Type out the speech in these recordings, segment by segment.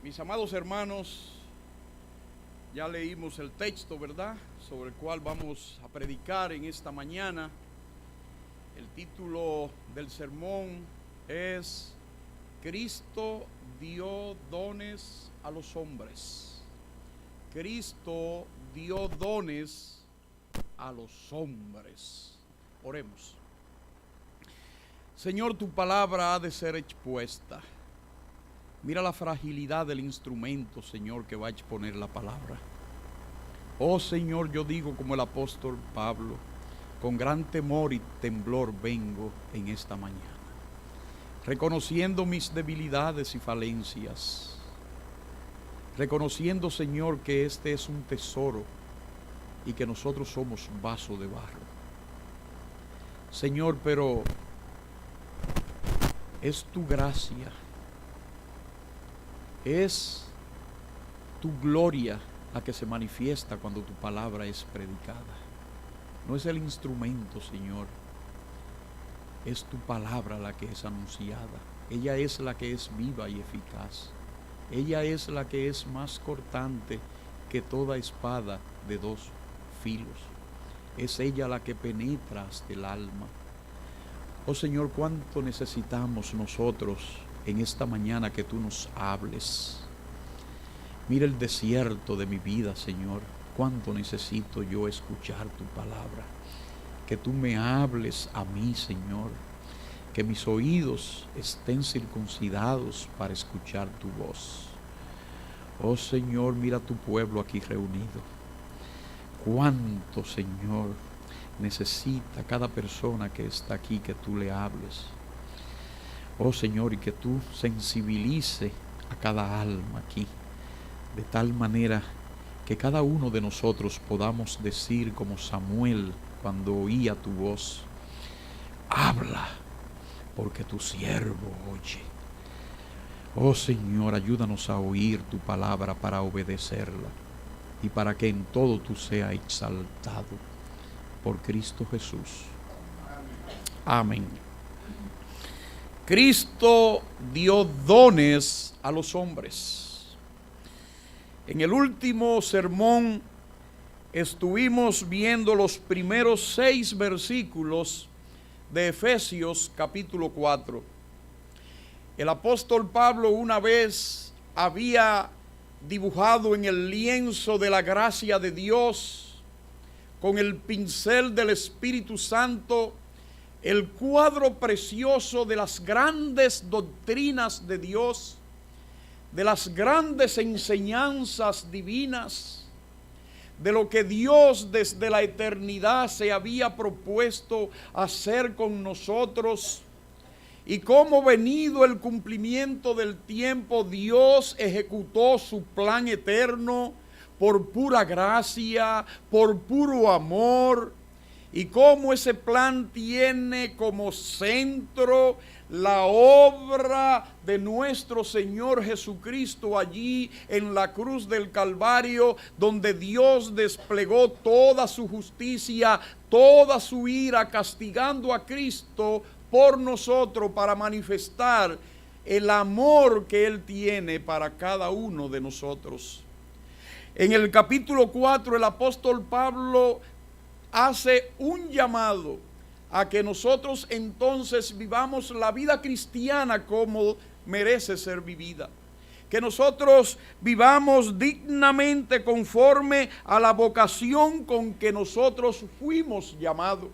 Mis amados hermanos, ya leímos el texto, ¿verdad?, sobre el cual vamos a predicar en esta mañana. El título del sermón es Cristo dio dones a los hombres. Cristo dio dones a los hombres. Oremos. Señor, tu palabra ha de ser expuesta. Mira la fragilidad del instrumento, Señor, que va a exponer la palabra. Oh Señor, yo digo como el apóstol Pablo, con gran temor y temblor vengo en esta mañana, reconociendo mis debilidades y falencias, reconociendo, Señor, que este es un tesoro y que nosotros somos vaso de barro. Señor, pero es tu gracia, es tu gloria la que se manifiesta cuando tu palabra es predicada. No es el instrumento, Señor, es tu palabra la que es anunciada. Ella es la que es viva y eficaz. Ella es la que es más cortante que toda espada de dos filos. Es ella la que penetra hasta el alma. Oh Señor, cuánto necesitamos nosotros en esta mañana que tú nos hables. Mira el desierto de mi vida, Señor. Cuánto necesito yo escuchar tu palabra. Que tú me hables a mí, Señor. Que mis oídos estén circuncidados para escuchar tu voz. Oh Señor, mira tu pueblo aquí reunido. Cuánto, Señor, necesita cada persona que está aquí que tú le hables. Oh Señor, y que tú sensibilice a cada alma aquí, de tal manera que cada uno de nosotros podamos decir como Samuel cuando oía tu voz: habla, porque tu siervo oye. Oh Señor, ayúdanos a oír tu palabra para obedecerla y para que en todo tú seas exaltado. Por Cristo Jesús. Amén. Cristo dio dones a los hombres. En el último sermón estuvimos viendo los primeros 6 versículos de Efesios capítulo 4. El apóstol Pablo una vez había dibujado en el lienzo de la gracia de Dios, con el pincel del Espíritu Santo, el cuadro precioso de las grandes doctrinas de Dios, de las grandes enseñanzas divinas, de lo que Dios desde la eternidad se había propuesto hacer con nosotros, y cómo, venido el cumplimiento del tiempo, Dios ejecutó su plan eterno por pura gracia, por puro amor, y cómo ese plan tiene como centro la obra de nuestro Señor Jesucristo allí en la cruz del Calvario, donde Dios desplegó toda su justicia, toda su ira, castigando a Cristo por nosotros para manifestar el amor que Él tiene para cada uno de nosotros. En el capítulo 4 el apóstol Pablo hace un llamado a que nosotros entonces vivamos la vida cristiana como merece ser vivida. Que nosotros vivamos dignamente conforme a la vocación con que nosotros fuimos llamados.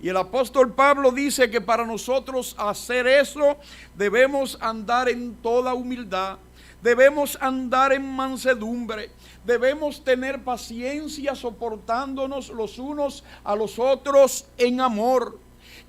Y el apóstol Pablo dice que para nosotros hacer eso debemos andar en toda humildad, debemos andar en mansedumbre, debemos tener paciencia soportándonos los unos a los otros en amor.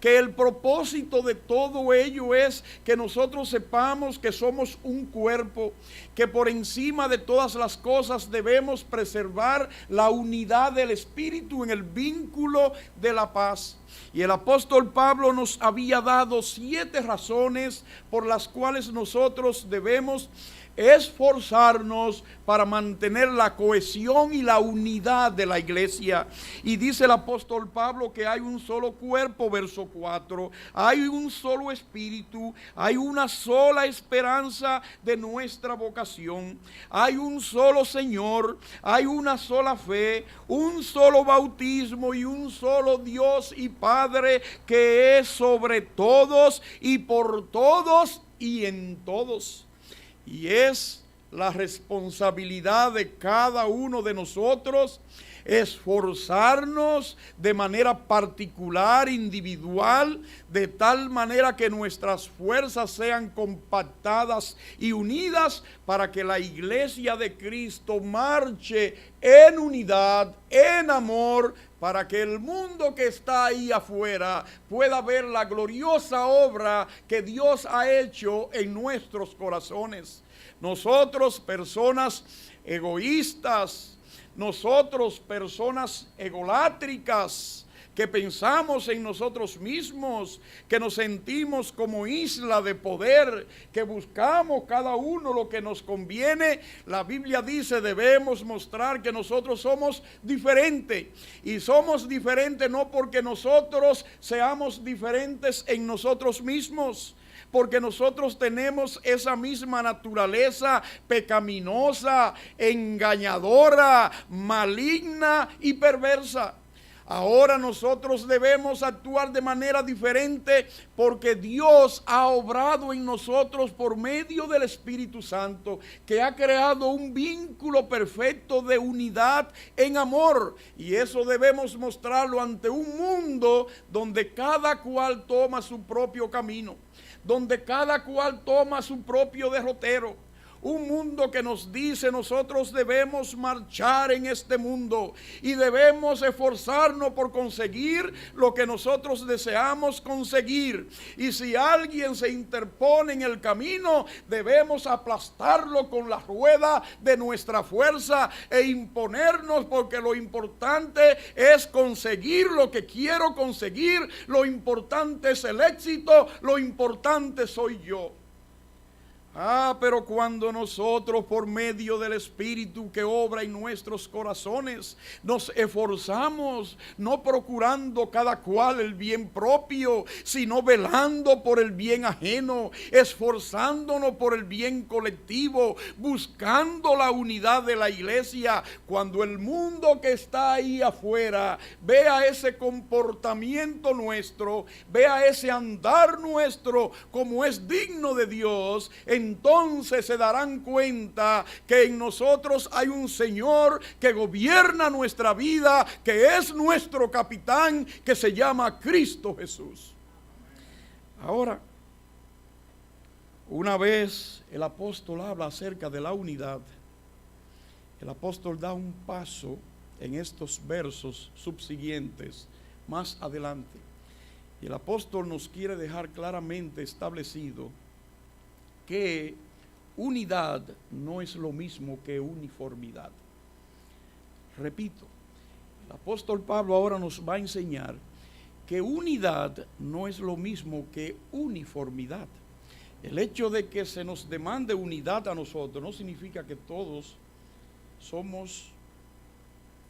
Que el propósito de todo ello es que nosotros sepamos que somos un cuerpo, que por encima de todas las cosas debemos preservar la unidad del Espíritu en el vínculo de la paz. Y el apóstol Pablo nos había dado 7 razones por las cuales nosotros debemos esforzarnos para mantener la cohesión y la unidad de la iglesia. Y dice el apóstol Pablo que hay un solo cuerpo, verso 4, hay un solo espíritu, hay una sola esperanza de nuestra vocación, hay un solo Señor, hay una sola fe, un solo bautismo y un solo Dios y Padre que es sobre todos y por todos y en todos. Y es la responsabilidad de cada uno de nosotros esforzarnos de manera particular, individual, de tal manera que nuestras fuerzas sean compactadas y unidas para que la iglesia de Cristo marche en unidad, en amor, para que el mundo que está ahí afuera pueda ver la gloriosa obra que Dios ha hecho en nuestros corazones. Nosotros, personas egoístas, nosotros, personas egolátricas, que pensamos en nosotros mismos, que nos sentimos como isla de poder, que buscamos cada uno lo que nos conviene, la Biblia dice debemos mostrar que nosotros somos diferentes. Y somos diferentes no porque nosotros seamos diferentes en nosotros mismos, porque nosotros tenemos esa misma naturaleza pecaminosa, engañadora, maligna y perversa. Ahora nosotros debemos actuar de manera diferente porque Dios ha obrado en nosotros por medio del Espíritu Santo, que ha creado un vínculo perfecto de unidad en amor. Y eso debemos mostrarlo ante un mundo donde cada cual toma su propio camino, donde cada cual toma su propio derrotero. Un mundo que nos dice nosotros debemos marchar en este mundo y debemos esforzarnos por conseguir lo que nosotros deseamos conseguir. Y si alguien se interpone en el camino, debemos aplastarlo con la rueda de nuestra fuerza e imponernos, porque lo importante es conseguir lo que quiero conseguir. Lo importante es el éxito, lo importante soy yo. Pero cuando nosotros por medio del Espíritu que obra en nuestros corazones nos esforzamos, no procurando cada cual el bien propio, sino velando por el bien ajeno, esforzándonos por el bien colectivo, buscando la unidad de la iglesia, cuando el mundo que está ahí afuera vea ese comportamiento nuestro, vea ese andar nuestro como es digno de Dios, entonces se darán cuenta que en nosotros hay un Señor que gobierna nuestra vida, que es nuestro capitán, que se llama Cristo Jesús. Ahora, una vez el apóstol habla acerca de la unidad, el apóstol da un paso en estos versos subsiguientes, más adelante. Y el apóstol nos quiere dejar claramente establecido que unidad no es lo mismo que uniformidad. Repito, el apóstol Pablo ahora nos va a enseñar que unidad no es lo mismo que uniformidad. El hecho de que se nos demande unidad a nosotros no significa que todos somos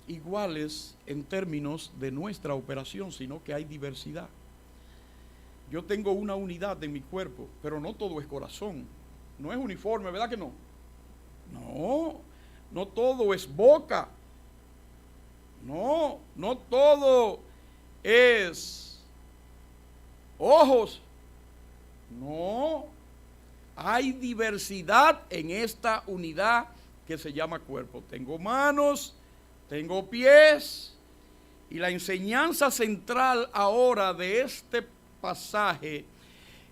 iguales en términos de nuestra operación, sino que hay diversidad. Yo tengo una unidad en mi cuerpo, pero no todo es corazón. No es uniforme, ¿verdad que no? No todo es boca. No todo es ojos. No. Hay diversidad en esta unidad que se llama cuerpo. Tengo manos, tengo pies. Y la enseñanza central ahora de este pasaje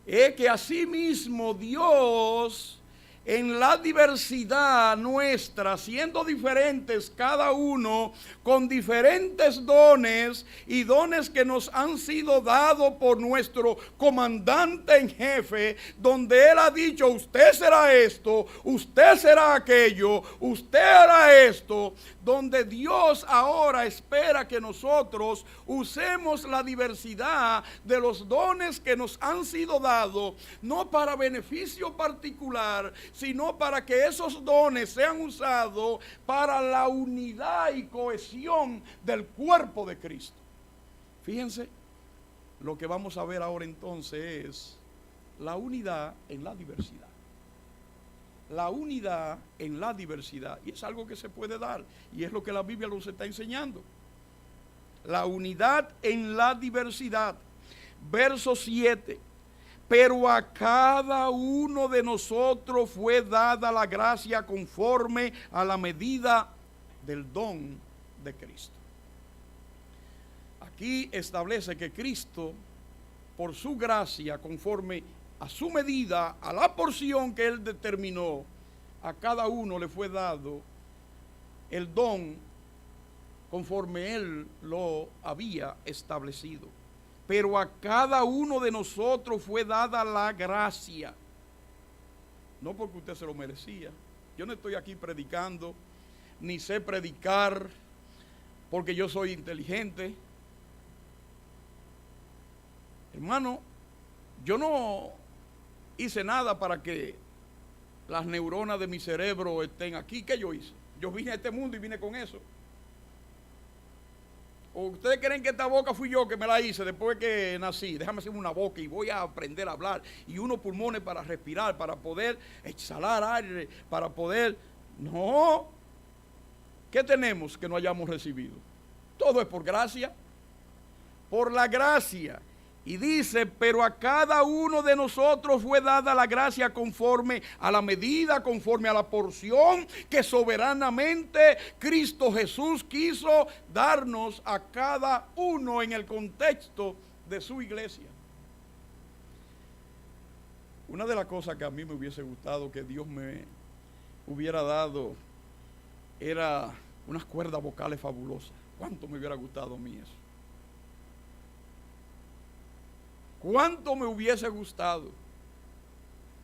es que asimismo Dios, en la diversidad nuestra, siendo diferentes cada uno, con diferentes dones y dones que nos han sido dados por nuestro comandante en jefe, donde él ha dicho: usted será esto, usted será aquello, usted hará esto, donde Dios ahora espera que nosotros usemos la diversidad de los dones que nos han sido dados, no para beneficio particular, sino para que esos dones sean usados para la unidad y cohesión del cuerpo de Cristo. Fíjense, lo que vamos a ver ahora entonces es la unidad en la diversidad. La unidad en la diversidad. Y es algo que se puede dar. Y es lo que la Biblia nos está enseñando. La unidad en la diversidad. Verso 7. Pero a cada uno de nosotros fue dada la gracia conforme a la medida del don de Cristo. Aquí establece que Cristo, por su gracia, conforme a su medida, a la porción que Él determinó, a cada uno le fue dado el don conforme Él lo había establecido. Pero a cada uno de nosotros fue dada la gracia. No porque usted se lo merecía. Yo no estoy aquí predicando, ni sé predicar porque yo soy inteligente. Hermano, yo no hice nada para que las neuronas de mi cerebro estén aquí. ¿Qué yo hice? Yo vine a este mundo y vine con eso. ¿O ustedes creen que esta boca fui yo que me la hice después que nací? Déjame hacerme una boca y voy a aprender a hablar. Y unos pulmones para respirar, para poder exhalar aire, para poder... No. ¿Qué tenemos que no hayamos recibido? Todo es por gracia. Por la gracia. Y dice, pero a cada uno de nosotros fue dada la gracia conforme a la medida, conforme a la porción que soberanamente Cristo Jesús quiso darnos a cada uno en el contexto de su iglesia. Una de las cosas que a mí me hubiese gustado que Dios me hubiera dado era unas cuerdas vocales fabulosas. ¿Cuánto me hubiera gustado a mí eso? ¿Cuánto me hubiese gustado?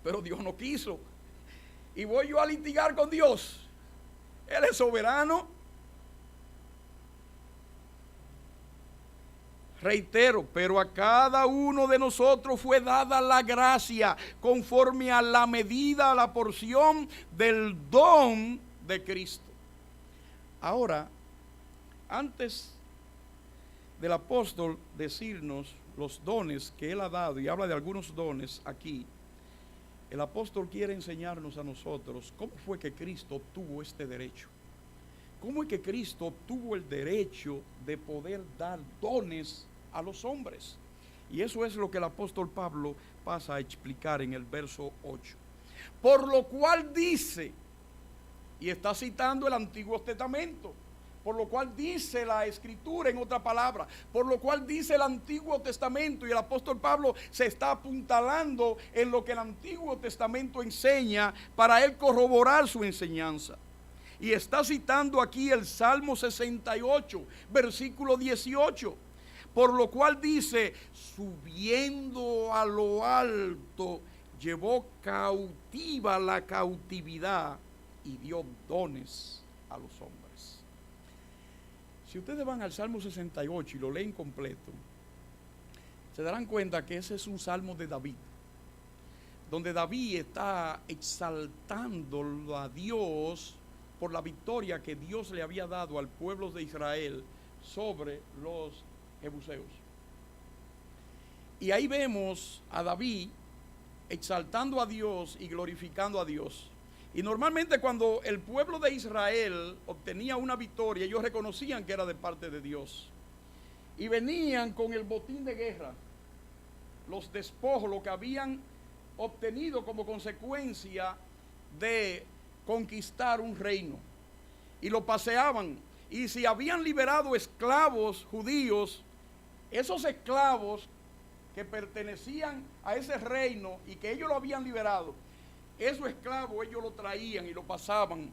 Pero Dios no quiso. Y voy yo a litigar con Dios. Él es soberano. Reitero, pero a cada uno de nosotros fue dada la gracia conforme a la medida, a la porción del don de Cristo. Ahora, antes del apóstol decirnos los dones que Él ha dado, y habla de algunos dones aquí, el apóstol quiere enseñarnos a nosotros cómo fue que Cristo obtuvo este derecho. ¿Cómo es que Cristo obtuvo el derecho de poder dar dones a los hombres? Y eso es lo que el apóstol Pablo pasa a explicar en el verso 8. Por lo cual dice, y está citando el Antiguo Testamento, por lo cual dice la Escritura, en otra palabra, por lo cual dice el Antiguo Testamento, y el apóstol Pablo se está apuntalando en lo que el Antiguo Testamento enseña para él corroborar su enseñanza. Y está citando aquí el Salmo 68, versículo 18, por lo cual dice, subiendo a lo alto, llevó cautiva la cautividad y dio dones a los hombres. Si ustedes van al Salmo 68 y lo leen completo, se darán cuenta que ese es un salmo de David, donde David está exaltando a Dios por la victoria que Dios le había dado al pueblo de Israel sobre los jebuseos. Y ahí vemos a David exaltando a Dios y glorificando a Dios. Y normalmente cuando el pueblo de Israel obtenía una victoria, ellos reconocían que era de parte de Dios. Y venían con el botín de guerra, los despojos, lo que habían obtenido como consecuencia de conquistar un reino. Y lo paseaban. Y si habían liberado esclavos judíos, esos esclavos que pertenecían a ese reino y que ellos lo habían liberado, esos esclavos ellos lo traían y lo pasaban,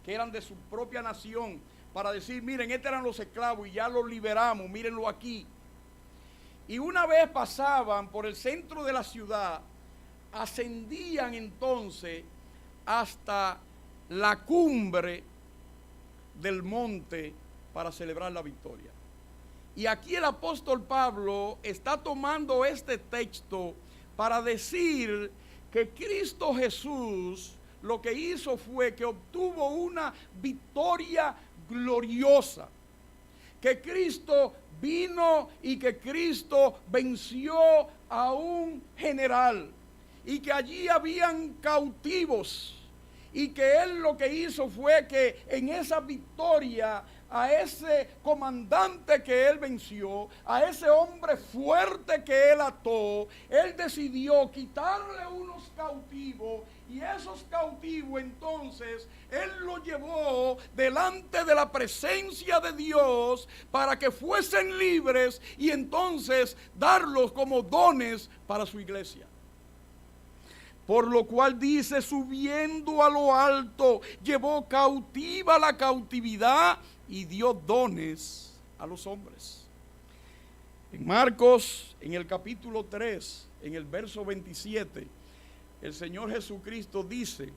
que eran de su propia nación, para decir, miren, estos eran los esclavos y ya los liberamos, mírenlo aquí. Y una vez pasaban por el centro de la ciudad, ascendían entonces hasta la cumbre del monte para celebrar la victoria. Y aquí el apóstol Pablo está tomando este texto para decir que Cristo Jesús lo que hizo fue que obtuvo una victoria gloriosa. Que Cristo vino y que Cristo venció a un general. Y que allí habían cautivos. Y que él lo que hizo fue que en esa victoria a ese comandante que él venció, a ese hombre fuerte que él ató, él decidió quitarle unos cautivos, y esos cautivos entonces él los llevó delante de la presencia de Dios para que fuesen libres y entonces darlos como dones para su iglesia. Por lo cual dice, subiendo a lo alto, llevó cautiva la cautividad y dio dones a los hombres. En Marcos, en el capítulo 3, en el verso 27, el Señor Jesucristo dice: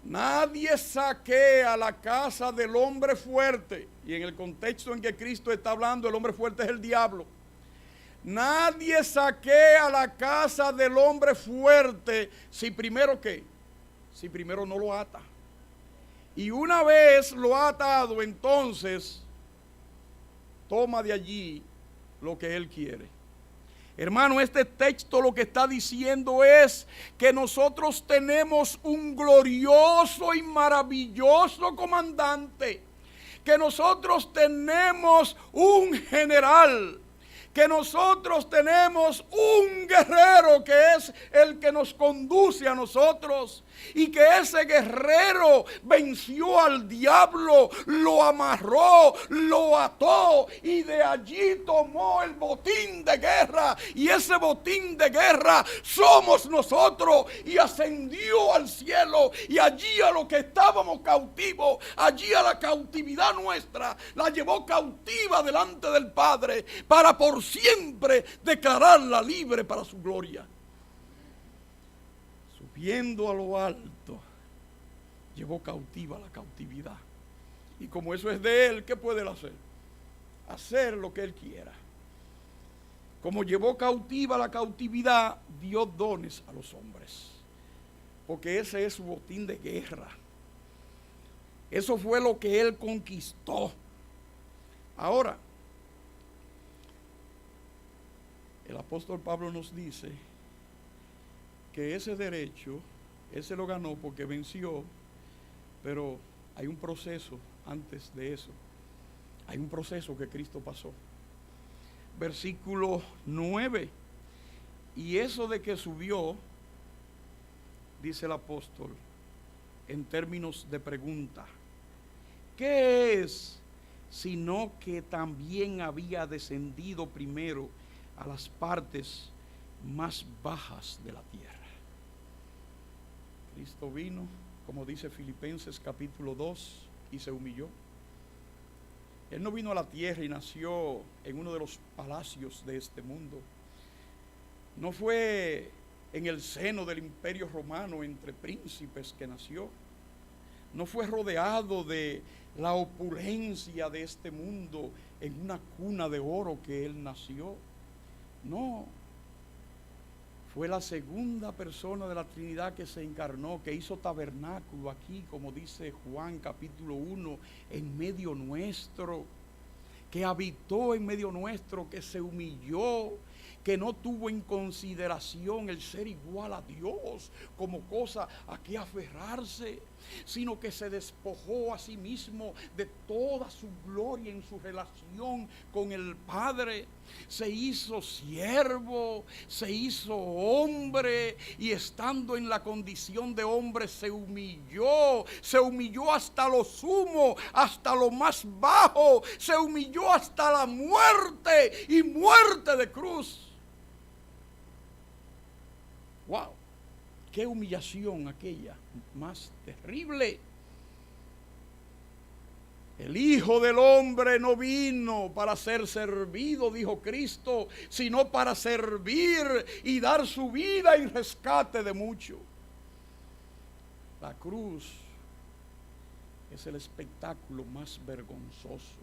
nadie saquea la casa del hombre fuerte. Y en el contexto en que Cristo está hablando, el hombre fuerte es el diablo. Nadie saquea la casa del hombre fuerte si primero ¿qué? Si primero no lo ata. Y una vez lo ha atado, entonces toma de allí lo que él quiere. Hermano, este texto lo que está diciendo es que nosotros tenemos un glorioso y maravilloso comandante, que nosotros tenemos un general, que nosotros tenemos un guerrero que es el que nos conduce a nosotros, y que ese guerrero venció al diablo, lo amarró, lo ató y de allí tomó el botín de guerra, y ese botín de guerra somos nosotros, y ascendió al cielo, y allí a los que estábamos cautivos, allí a la cautividad nuestra, la llevó cautiva delante del Padre para por siempre declararla libre para su gloria. Subiendo a lo alto, llevó cautiva la cautividad. Y como eso es de él, ¿qué puede él hacer? Hacer lo que él quiera. Como llevó cautiva la cautividad, dio dones a los hombres. Porque ese es su botín de guerra. Eso fue lo que él conquistó. Ahora, el apóstol Pablo nos dice que ese derecho, ese lo ganó porque venció, pero hay un proceso antes de eso. Hay un proceso que Cristo pasó. Versículo 9. Y eso de que subió, dice el apóstol, en términos de pregunta, ¿qué es? Sino que también había descendido primero a las partes más bajas de la tierra. Cristo vino, como dice Filipenses capítulo 2, y se humilló. Él no vino a la tierra y nació en uno de los palacios de este mundo. No fue en el seno del imperio romano entre príncipes que nació. No fue rodeado de la opulencia de este mundo en una cuna de oro que él nació. No. Fue la segunda persona de la Trinidad que se encarnó, que hizo tabernáculo aquí, como dice Juan capítulo 1, en medio nuestro, que habitó en medio nuestro, que se humilló, que no tuvo en consideración el ser igual a Dios como cosa a que aferrarse, sino que se despojó a sí mismo de toda su gloria en su relación con el Padre. Se hizo siervo, se hizo hombre, y estando en la condición de hombre se humilló hasta lo sumo, hasta lo más bajo, se humilló hasta la muerte, y muerte de cruz. ¡Wow! ¡Qué humillación aquella más terrible! El Hijo del Hombre no vino para ser servido, dijo Cristo, sino para servir y dar su vida en rescate de muchos. La cruz es el espectáculo más vergonzoso.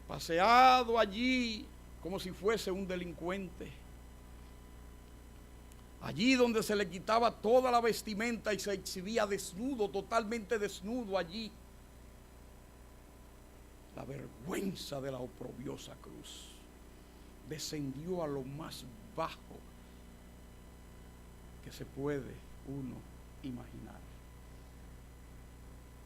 Paseado allí como si fuese un delincuente. allí donde se le quitaba toda la vestimenta y se exhibía desnudo, totalmente desnudo allí. La vergüenza de la oprobiosa cruz. Descendió a lo más bajo que se puede uno imaginar.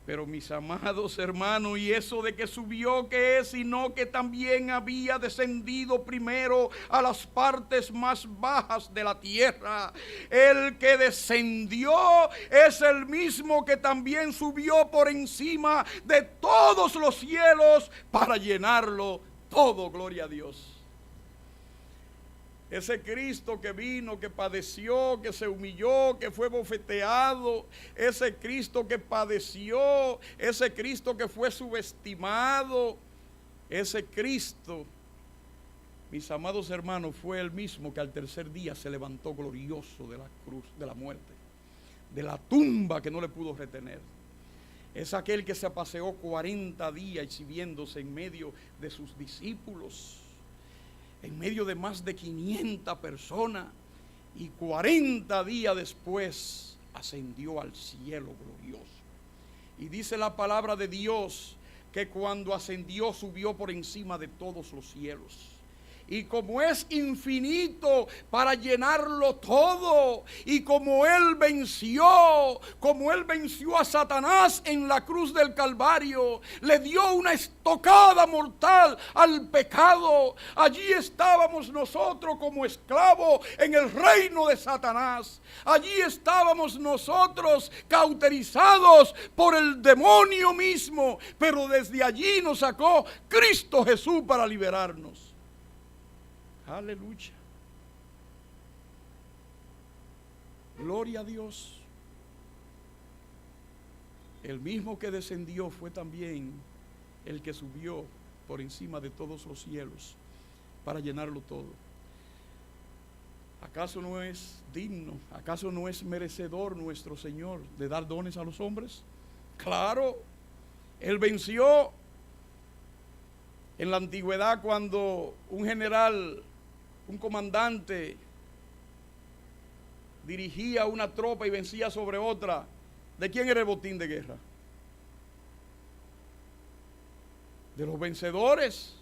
Pero mis amados hermanos, y eso de que subió, ¿qué es? Sino que también había descendido primero a las partes más bajas de la tierra. El que descendió es el mismo que también subió por encima de todos los cielos para llenarlo todo. Gloria a Dios. Ese Cristo que vino, que padeció, que se humilló, que fue bofeteado, ese Cristo que padeció, ese Cristo que fue subestimado, ese Cristo, mis amados hermanos, fue el mismo que al tercer día se levantó glorioso de la cruz, de la muerte, de la tumba que no le pudo retener. Es aquel que se paseó 40 días exhibiéndose en medio de sus discípulos, en medio de más de 500 personas, y 40 días después ascendió al cielo glorioso. Y dice la palabra de Dios que cuando ascendió subió por encima de todos los cielos. Y como es infinito para llenarlo todo, y como Él venció a Satanás en la cruz del Calvario, le dio una estocada mortal al pecado. Allí estábamos nosotros como esclavos en el reino de Satanás. Allí estábamos nosotros cauterizados por el demonio mismo, pero desde allí nos sacó Cristo Jesús para liberarnos. Aleluya. Gloria a Dios. El mismo que descendió fue también el que subió por encima de todos los cielos para llenarlo todo. ¿Acaso no es digno? ¿Acaso no es merecedor nuestro Señor de dar dones a los hombres? Claro, Él venció en la antigüedad cuando un general, un comandante, dirigía una tropa y vencía sobre otra. ¿De quién era el botín de guerra? De los vencedores.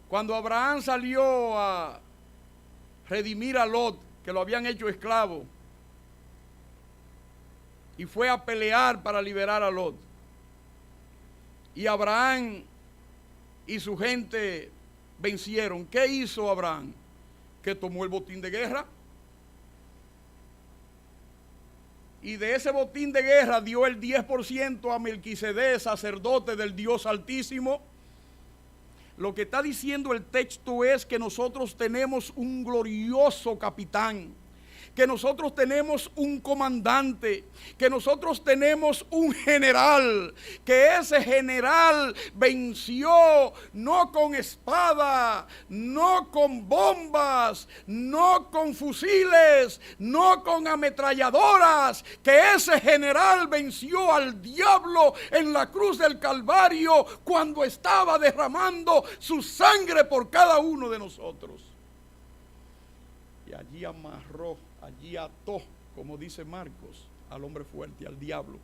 Cuando Abraham salió a redimir a Lot, que lo habían hecho esclavo, y fue a pelear para liberar a Lot, y Abraham y su gente vencieron. ¿Qué hizo Abraham? Que tomó el botín de guerra, y de ese botín de guerra dio el 10% a Melquisedec, sacerdote del Dios Altísimo. Lo que está diciendo el texto es que nosotros tenemos un glorioso capitán, que nosotros tenemos un comandante, que nosotros tenemos un general, que ese general venció no con espada, no con bombas, no con fusiles, no con ametralladoras, que ese general venció al diablo en la cruz del Calvario cuando estaba derramando su sangre por cada uno de nosotros. Y allí amarró, allí ató, como dice Marcos, al hombre fuerte, al diablo.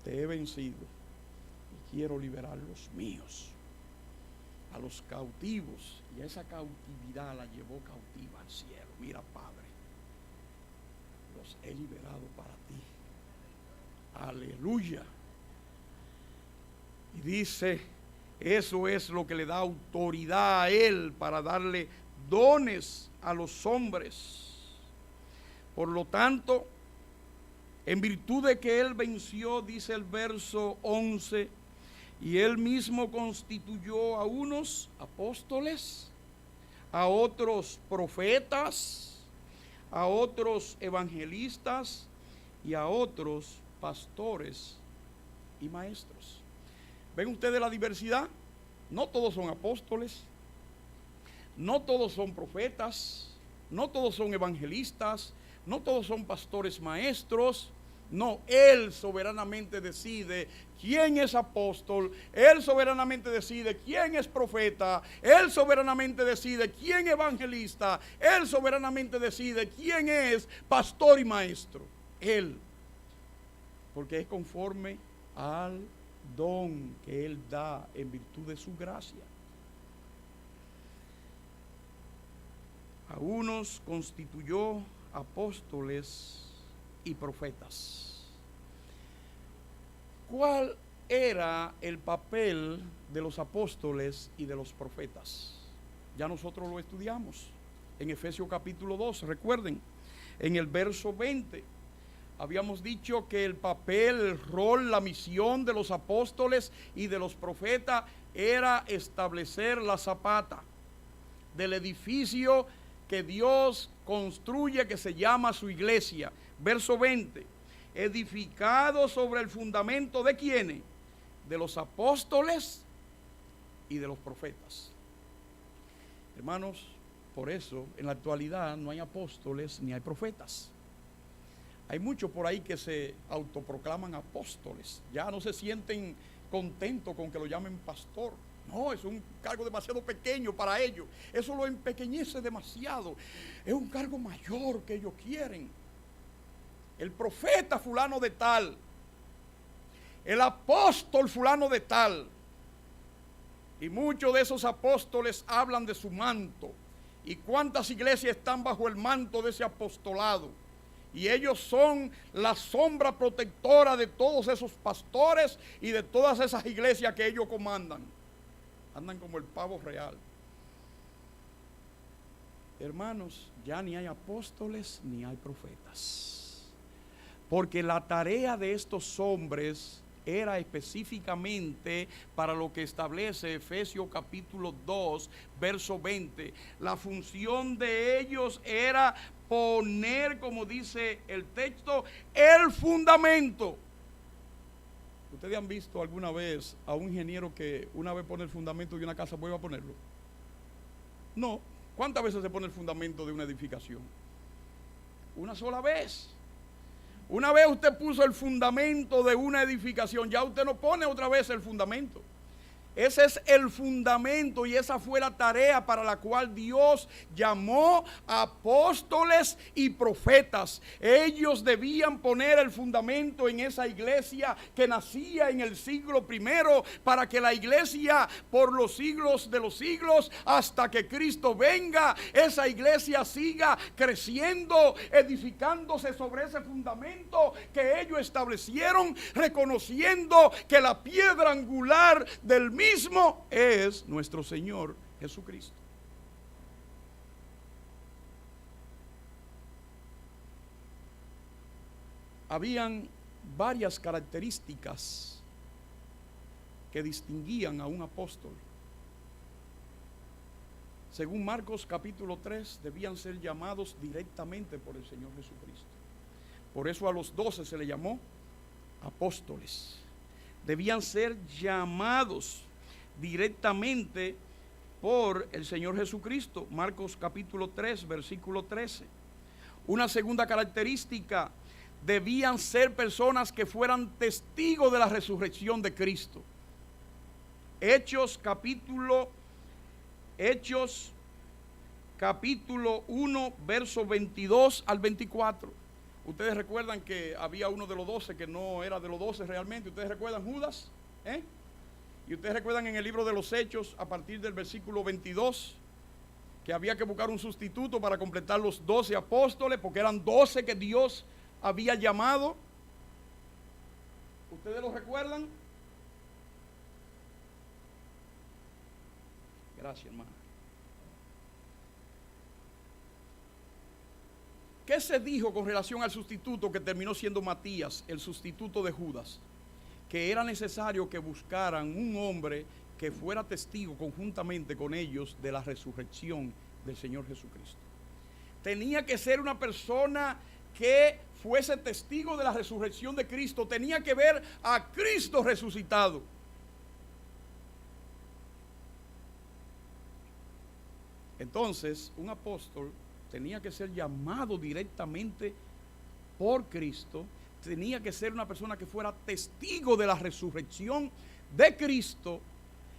Te he vencido y quiero liberar los míos, a los cautivos. Y esa cautividad la llevó cautiva al cielo. Mira, Padre, los he liberado para ti. Aleluya. Y dice, eso es lo que le da autoridad a Él para darle dones a los hombres. Por lo tanto, en virtud de que Él venció, dice el verso 11, y Él mismo constituyó a unos apóstoles, a otros profetas, a otros evangelistas y a otros pastores y maestros. ¿Ven ustedes la diversidad? No todos son apóstoles, no todos son profetas, no todos son evangelistas, no todos son pastores maestros, No, Él soberanamente decide quién es apóstol, Él soberanamente decide quién es profeta, Él soberanamente decide quién es evangelista, Él soberanamente decide quién es pastor y maestro. Él, porque es conforme al don que Él da en virtud de su gracia. A unos constituyó apóstoles y profetas. ¿Cuál era el papel de los apóstoles y de los profetas? Ya nosotros lo estudiamos en Efesios capítulo 2, recuerden, en el verso 20. Habíamos dicho que el papel, el rol, la misión de los apóstoles y de los profetas era establecer la zapata del edificio que Dios construye, que se llama su iglesia. Verso 20, edificado sobre el fundamento ¿de quiénes? De los apóstoles y de los profetas. Hermanos, por eso en la actualidad no hay apóstoles ni hay profetas. Hay muchos por ahí que se autoproclaman apóstoles, ya no se sienten contentos con que lo llamen pastor. No, es un cargo demasiado pequeño para ellos. Eso lo empequeñece demasiado. Es un cargo mayor que ellos quieren. El profeta fulano de tal, el apóstol fulano de tal. Y muchos de esos apóstoles hablan de su manto. ¿Y cuántas iglesias están bajo el manto de ese apostolado? Y ellos son la sombra protectora de todos esos pastores y de todas esas iglesias que ellos comandan. Andan como el pavo real. Hermanos, ya ni hay apóstoles ni hay profetas. Porque la tarea de estos hombres era específicamente para lo que establece Efesios capítulo 2, verso 20. La función de ellos era poner, como dice el texto, el fundamento. ¿Ustedes han visto alguna vez a un ingeniero que una vez pone el fundamento de una casa vuelve a ponerlo? No. ¿Cuántas veces se pone el fundamento de una edificación? Una sola vez. Una vez usted puso el fundamento de una edificación, ya usted no pone otra vez el fundamento. Ese es el fundamento y esa fue la tarea para la cual Dios llamó a apóstoles y profetas. Ellos debían poner el fundamento en esa iglesia que nacía en el siglo primero para que la iglesia por los siglos de los siglos hasta que Cristo venga, esa iglesia siga creciendo, edificándose sobre ese fundamento que ellos establecieron, reconociendo que la piedra angular del mismo es nuestro Señor Jesucristo. Habían varias características que distinguían a un apóstol. Según Marcos capítulo 3, debían ser llamados directamente por el Señor Jesucristo. Por eso a los 12 se le llamó apóstoles. Debían ser llamados directamente por el Señor Jesucristo. Marcos capítulo 3, versículo 13. Una segunda característica, debían ser personas que fueran testigos de la resurrección de Cristo. Hechos capítulo 1, verso 22 al 24. Ustedes recuerdan que había uno de los 12 que no era de los 12 realmente. Ustedes recuerdan Judas, y ustedes recuerdan en el libro de los Hechos, a partir del versículo 22, que había que buscar un sustituto para completar los 12 apóstoles, porque eran 12 que Dios había llamado. ¿Ustedes lo recuerdan? Gracias, hermano. ¿Qué se dijo con relación al sustituto que terminó siendo Matías, el sustituto de Judas? Que era necesario que buscaran un hombre que fuera testigo conjuntamente con ellos de la resurrección del Señor Jesucristo. Tenía que ser una persona que fuese testigo de la resurrección de Cristo. Tenía que ver a Cristo resucitado. Entonces, un apóstol tenía que ser llamado directamente por Cristo, tenía que ser una persona que fuera testigo de la resurrección de Cristo.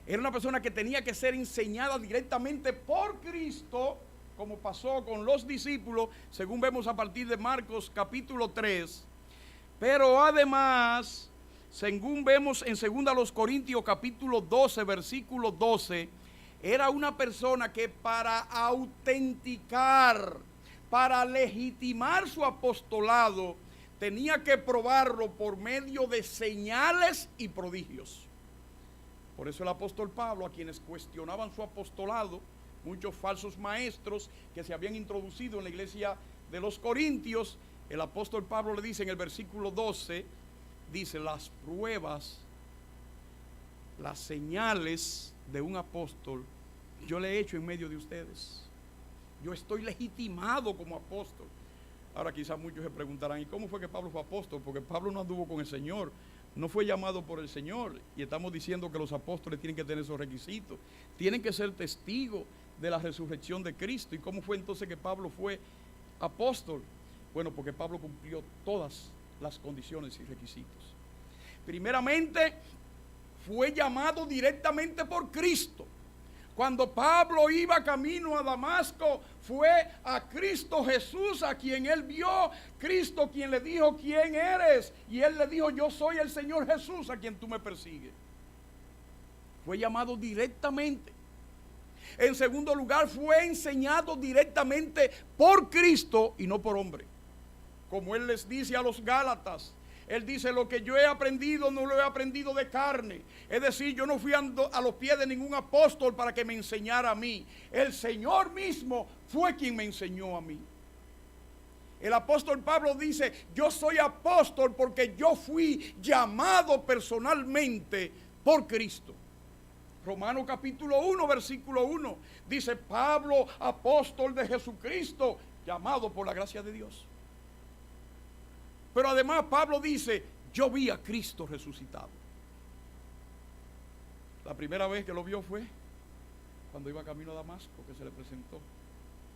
Era una persona que tenía que ser enseñada directamente por Cristo, como pasó con los discípulos, según vemos a partir de Marcos capítulo 3. Pero además, según vemos en 2 Corintios capítulo 12, versículo 12, era una persona que para autenticar, para legitimar su apostolado, tenía que probarlo por medio de señales y prodigios. Por eso el apóstol Pablo, a quienes cuestionaban su apostolado, muchos falsos maestros que se habían introducido en la iglesia de los Corintios, el apóstol Pablo le dice en el versículo 12, dice: las pruebas, las señales de un apóstol, yo le he hecho en medio de ustedes. Yo estoy legitimado como apóstol. Ahora quizás muchos se preguntarán, ¿y cómo fue que Pablo fue apóstol? Porque Pablo no anduvo con el Señor, no fue llamado por el Señor. Y estamos diciendo que los apóstoles tienen que tener esos requisitos, tienen que ser testigos de la resurrección de Cristo. ¿Y cómo fue entonces que Pablo fue apóstol? Bueno, porque Pablo cumplió todas las condiciones y requisitos. Primeramente, fue llamado directamente por Cristo. Cuando Pablo iba camino a Damasco, fue a Cristo Jesús a quien él vio, Cristo quien le dijo: ¿quién eres? Y él le dijo: yo soy el Señor Jesús a quien tú me persigues. Fue llamado directamente. En segundo lugar, fue enseñado directamente por Cristo y no por hombre. Como él les dice a los Gálatas, él dice: lo que yo he aprendido no lo he aprendido de carne. Es decir, yo no fui a los pies de ningún apóstol para que me enseñara a mí. El Señor mismo fue quien me enseñó a mí. El apóstol Pablo dice: yo soy apóstol porque yo fui llamado personalmente por Cristo. Romanos capítulo 1, versículo 1, dice: Pablo, apóstol de Jesucristo, llamado por la gracia de Dios. Pero además Pablo dice: yo vi a Cristo resucitado. La primera vez que lo vio fue cuando iba camino a Damasco, que se le presentó.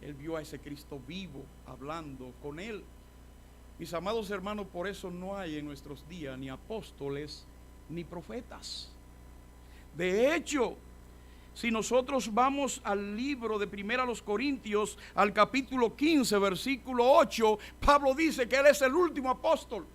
Él vio a ese Cristo vivo, hablando con él. Mis amados hermanos, por eso no hay en nuestros días ni apóstoles ni profetas. De hecho, si nosotros vamos al libro de 1 Corintios, al capítulo 15, versículo 8, Pablo dice que él es el último apóstol.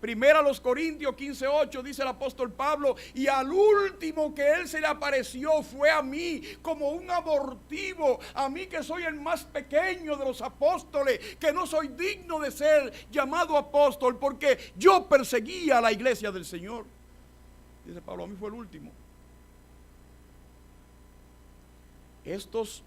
1 Corintios 15, 8 dice el apóstol Pablo: y al último que él se le apareció fue a mí, como un abortivo, a mí que soy el más pequeño de los apóstoles, que no soy digno de ser llamado apóstol, porque yo perseguía a la iglesia del Señor. Dice Pablo: a mí fue el último. Estos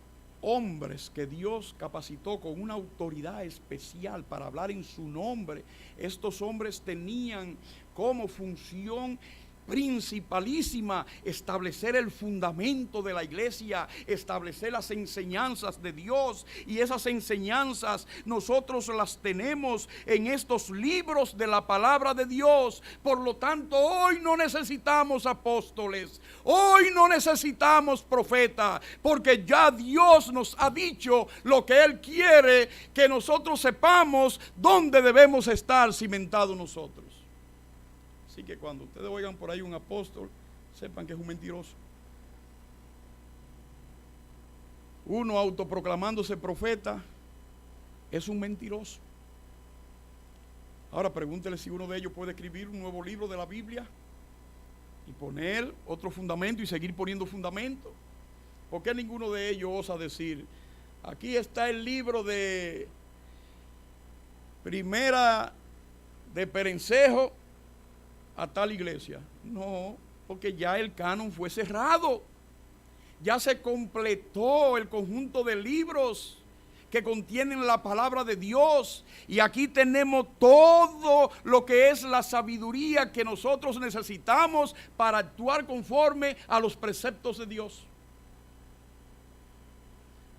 hombres que Dios capacitó con una autoridad especial para hablar en su nombre, estos hombres tenían como función principalísima establecer el fundamento de la iglesia, establecer las enseñanzas de Dios. Y esas enseñanzas nosotros las tenemos en estos libros de la palabra de Dios. Por lo tanto, hoy no necesitamos apóstoles, hoy no necesitamos profetas, porque ya Dios nos ha dicho lo que Él quiere que nosotros sepamos, dónde debemos estar cimentados nosotros. Así que cuando ustedes oigan por ahí un apóstol, sepan que es un mentiroso. Uno autoproclamándose profeta es un mentiroso. Ahora pregúntele si uno de ellos puede escribir un nuevo libro de la Biblia y poner otro fundamento y seguir poniendo fundamento. ¿Por qué ninguno de ellos osa decir: aquí está el libro de Primera de Perencejo a tal iglesia? No, porque ya el canon fue cerrado. Ya se completó el conjunto de libros que contienen la palabra de Dios. Y aquí tenemos todo lo que es la sabiduría que nosotros necesitamos para actuar conforme a los preceptos de Dios.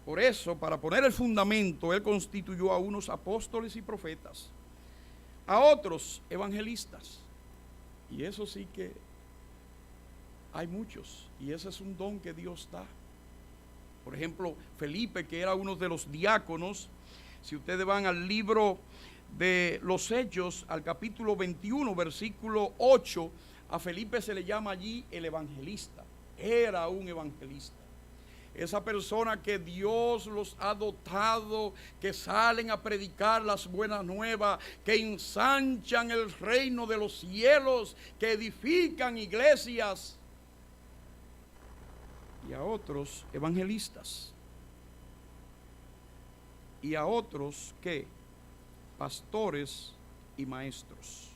Por eso, para poner el fundamento, Él constituyó a unos apóstoles y profetas, a otros evangelistas. Y eso sí que hay muchos, y ese es un don que Dios da. Por ejemplo, Felipe, que era uno de los diáconos, si ustedes van al libro de los Hechos al capítulo 21, versículo 8, a Felipe se le llama allí el evangelista. Era un evangelista. Esa persona que Dios los ha dotado, que salen a predicar las buenas nuevas, que ensanchan el reino de los cielos, que edifican iglesias. Y a otros evangelistas. Y a otros que pastores y maestros.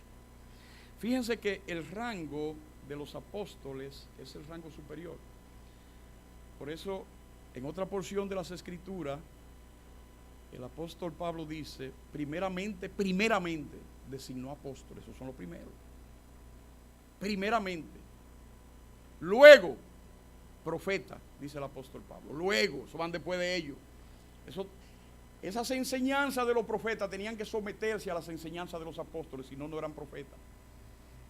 Fíjense que el rango de los apóstoles es el rango superior. Por eso, en otra porción de las Escrituras, el apóstol Pablo dice, primeramente, designó apóstoles, esos son los primeros. Primeramente. Luego, profeta, dice el apóstol Pablo. Luego, eso van después de ellos. Esas enseñanzas de los profetas tenían que someterse a las enseñanzas de los apóstoles, si no, no eran profetas.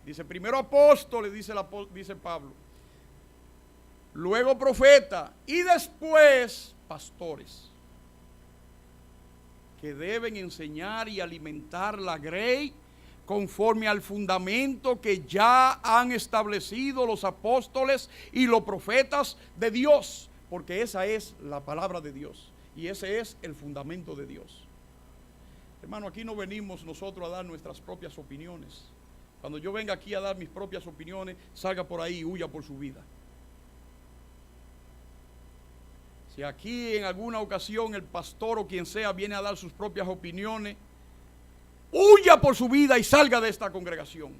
Dice, primero apóstoles, dice Pablo. Luego profeta y después pastores, que deben enseñar y alimentar la grey conforme al fundamento que ya han establecido los apóstoles y los profetas de Dios, porque esa es la palabra de Dios y ese es el fundamento de Dios. Hermano, aquí no venimos nosotros a dar nuestras propias opiniones. Cuando yo venga aquí a dar mis propias opiniones, salga por ahí y huya por su vida. Si aquí en alguna ocasión el pastor o quien sea viene a dar sus propias opiniones, huya por su vida y salga de esta congregación.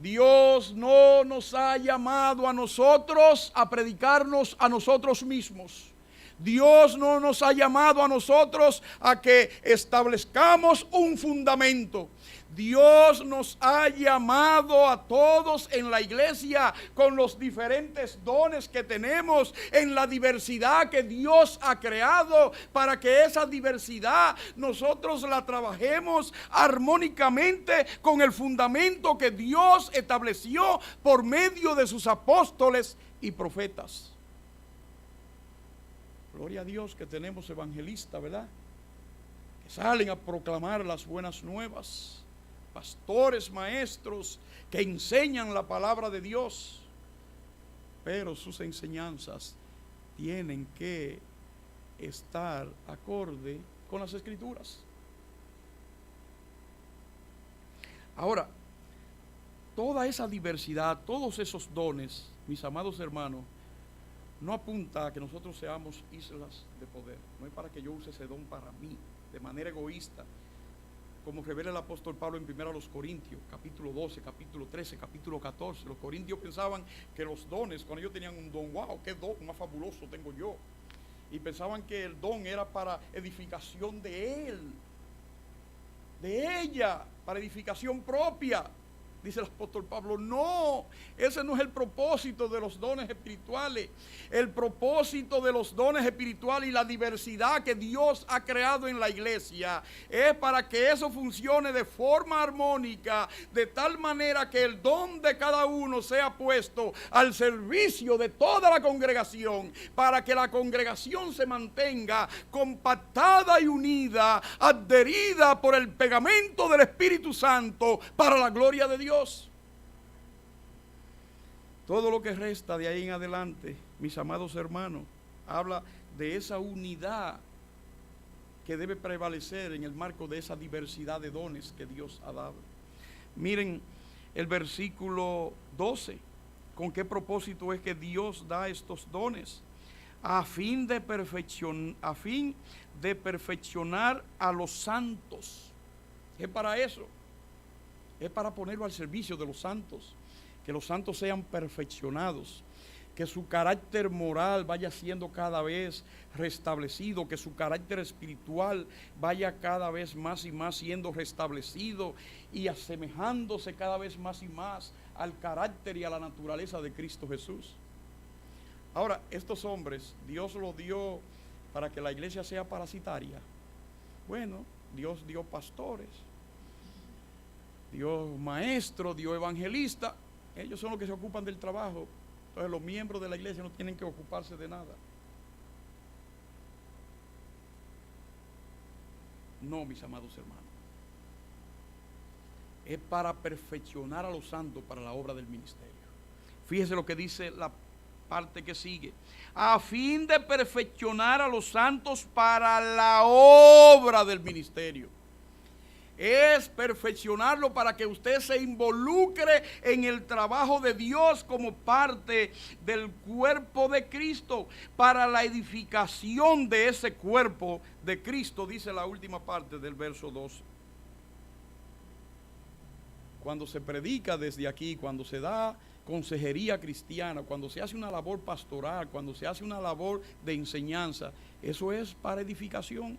Dios no nos ha llamado a nosotros a predicarnos a nosotros mismos. Dios no nos ha llamado a nosotros a que establezcamos un fundamento. Dios nos ha llamado a todos en la iglesia con los diferentes dones que tenemos, en la diversidad que Dios ha creado, para que esa diversidad nosotros la trabajemos armónicamente con el fundamento que Dios estableció por medio de sus apóstoles y profetas. Gloria a Dios que tenemos evangelistas, ¿verdad? Que salen a proclamar las buenas nuevas. Pastores, maestros que enseñan la palabra de Dios, pero sus enseñanzas tienen que estar acorde con las Escrituras. Ahora, toda esa diversidad, todos esos dones, mis amados hermanos, no apunta a que nosotros seamos islas de poder. No es para que yo use ese don para mí, de manera egoísta, como revela el apóstol Pablo en 1 Corintios, capítulo 12, capítulo 13, capítulo 14. Los corintios pensaban que los dones, cuando ellos tenían un don, wow, qué don más fabuloso tengo yo. Y pensaban que el don era para edificación de él, de ella, para edificación propia. Dice el apóstol Pablo, no, ese no es el propósito de los dones espirituales. El propósito de los dones espirituales y la diversidad que Dios ha creado en la iglesia es para que eso funcione de forma armónica, de tal manera que el don de cada uno sea puesto al servicio de toda la congregación, para que la congregación se mantenga compactada y unida, adherida por el pegamento del Espíritu Santo para la gloria de Dios. Todo lo que resta de ahí en adelante, mis amados hermanos, habla de esa unidad que debe prevalecer en el marco de esa diversidad de dones que Dios ha dado. Miren el versículo 12, con qué propósito es que Dios da estos dones, a fin de perfeccionar a los santos. Es para eso. Es para ponerlo al servicio de los santos, que los santos sean perfeccionados, que su carácter moral vaya siendo cada vez restablecido, que su carácter espiritual vaya cada vez más y más siendo restablecido y asemejándose cada vez más y más al carácter y a la naturaleza de Cristo Jesús. Ahora, estos hombres, Dios los dio para que la iglesia sea parasitaria. Bueno, Dios dio pastores, Dios maestro, Dios evangelista. Ellos son los que se ocupan del trabajo. Entonces los miembros de la iglesia no tienen que ocuparse de nada. No, mis amados hermanos. Es para perfeccionar a los santos para la obra del ministerio. Fíjese lo que dice la parte que sigue. A fin de perfeccionar a los santos para la obra del ministerio. Es perfeccionarlo para que usted se involucre en el trabajo de Dios como parte del cuerpo de Cristo, para la edificación de ese cuerpo de Cristo, dice la última parte del verso 12. Cuando se predica desde aquí, cuando se da consejería cristiana, cuando se hace una labor pastoral, cuando se hace una labor de enseñanza, eso es para edificación.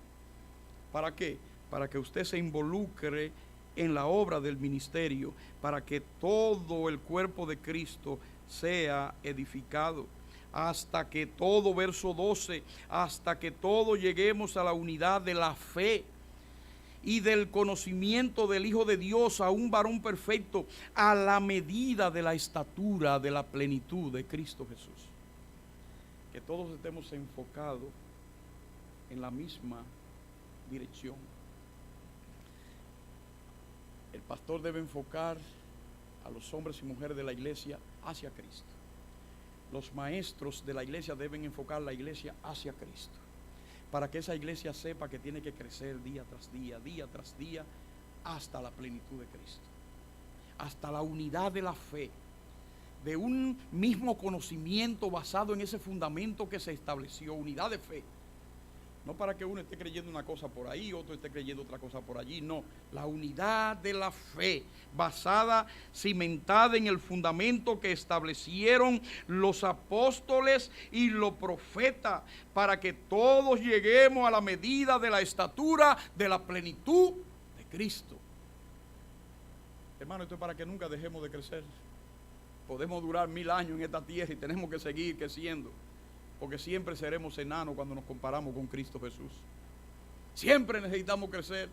¿Para qué? Para que usted se involucre en la obra del ministerio, para que todo el cuerpo de Cristo sea edificado. Hasta que todo, verso 12, hasta que todos lleguemos a la unidad de la fe y del conocimiento del Hijo de Dios, a un varón perfecto, a la medida de la estatura de la plenitud de Cristo Jesús. Que todos estemos enfocados en la misma dirección. El pastor debe enfocar a los hombres y mujeres de la iglesia hacia Cristo. Los maestros de la iglesia deben enfocar la iglesia hacia Cristo, para que esa iglesia sepa que tiene que crecer día tras día, hasta la plenitud de Cristo, hasta la unidad de la fe, de un mismo conocimiento basado en ese fundamento que se estableció, unidad de fe. No para que uno esté creyendo una cosa por ahí, otro esté creyendo otra cosa por allí, no. La unidad de la fe, basada, cimentada en el fundamento que establecieron los apóstoles y los profetas, para que todos lleguemos a la medida de la estatura de la plenitud de Cristo. Hermano, esto es para que nunca dejemos de crecer. Podemos durar 1000 años en esta tierra y tenemos que seguir creciendo, porque siempre seremos enanos cuando nos comparamos con Cristo Jesús. Siempre necesitamos crecer.